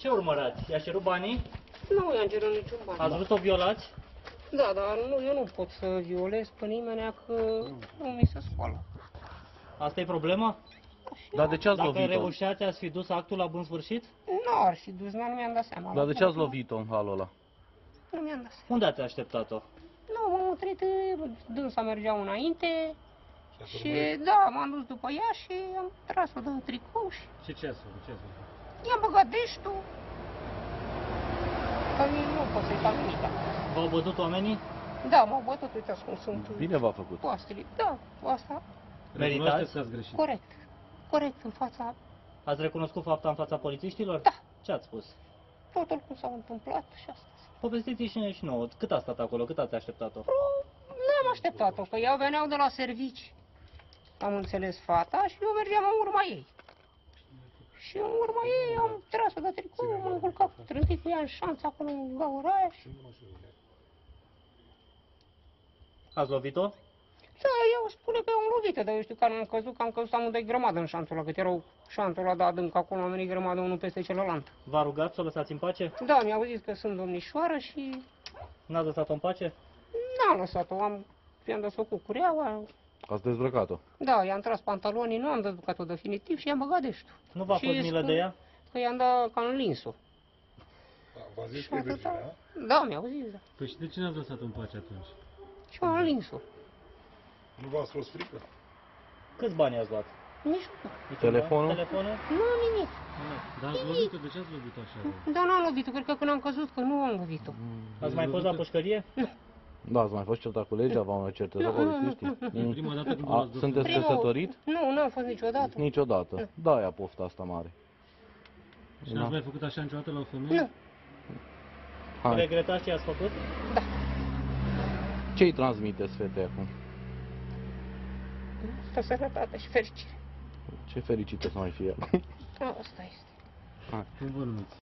Ce urmărați? I-a cerut banii? Nu i-am cerut niciun bani. Ați vrut să o violați? Da, dar nu, eu nu pot să violez pe nimeni că nu mi se scoală. Asta e problema? Dar de ce ați Dacă lovit-o? reușeați, ați fi dus actul la bun sfârșit? Nu ar fi dus, nu mi-am dat seama. Dar de ce ați lovit-o în halul ăla? Nu mi-am dat seama. Unde ați așteptat-o? Nu, m-am întâlnit, dânsa mergeau înainte și da, m-am dus după ea și am tras-o de tricou și Și ce ați făcut? Ce ați făcut? i-am băgat deștul. Că nu pot să-i fac nimic. V-au bătut oamenii? Da, m-au bătut, uitați cum sunt. Bine v-a făcut. Poastele. Da, cu asta, Meritați? că ați greșit. corect. Corect, în fața Ați recunoscut fapta în fața polițiștilor? Da. Ce ați spus? totul cum s-a întâmplat și asta. Povestiți-și și nouă. Cât a stat acolo? Cât ați așteptat-o? N-am așteptat-o, că ea veneau de la servici. Am înțeles fata și eu mergeam în urma ei. Și în urma ei am tras-o de tricou, m-am culcat trântit cu ea în șanță acolo în gaura aia și... Ați lovit-o? Da, eu spune că am lovit dar eu știu că am căzut amândoi grămadă în șanțul ăla, cât erau șanțul ăla de adânc acolo, am venit grămadă unul peste celălalt. V-a rugat să o lăsați în pace? Da, mi-au zis că sunt domnișoară și N-ați lăsat-o în pace? n-am lăsat-o, i-am desfăcut cureaua, Ați dezbrăcat-o. da, i-am tras pantalonii, nu am dezbucat-o definitiv și i-am băgat deștul. Nu v-a Și fost milă de ea? Că i-am dat ca înlins-o. V-a zis Și că e atâta. virgină, Da, mi-au zis, da. Păi și de ce n-ați lăsat-o în pace atunci? Și am înlins-o. nu v-a fost frică? Câți bani ați luat? Nici nu. Niciun Telefonul? ban? Telefonul? Nu, nimic. Dar ați lovit-o, de ce ați lovit-o așa? Dar n-am lovit-o, cred că când am căzut, că nu am lovit-o. Ați mai fost la pușcărie? Da, ați mai fost certat cu legea, v-am mai certat polițiștii? E prima dată când A, v-ați dus. sunteți căsătorit? Nu, n-am fost niciodată. Niciodată. Da, ea pofta asta mare. Și n-ați mai făcut așa niciodată la o femeie? Nu. Hai. Regretați ce ați făcut? Ce-i transmiteți fetei acum? Asta sănătate și fericire. Ce fericită să mai fie. Asta este. Cum vă numiți?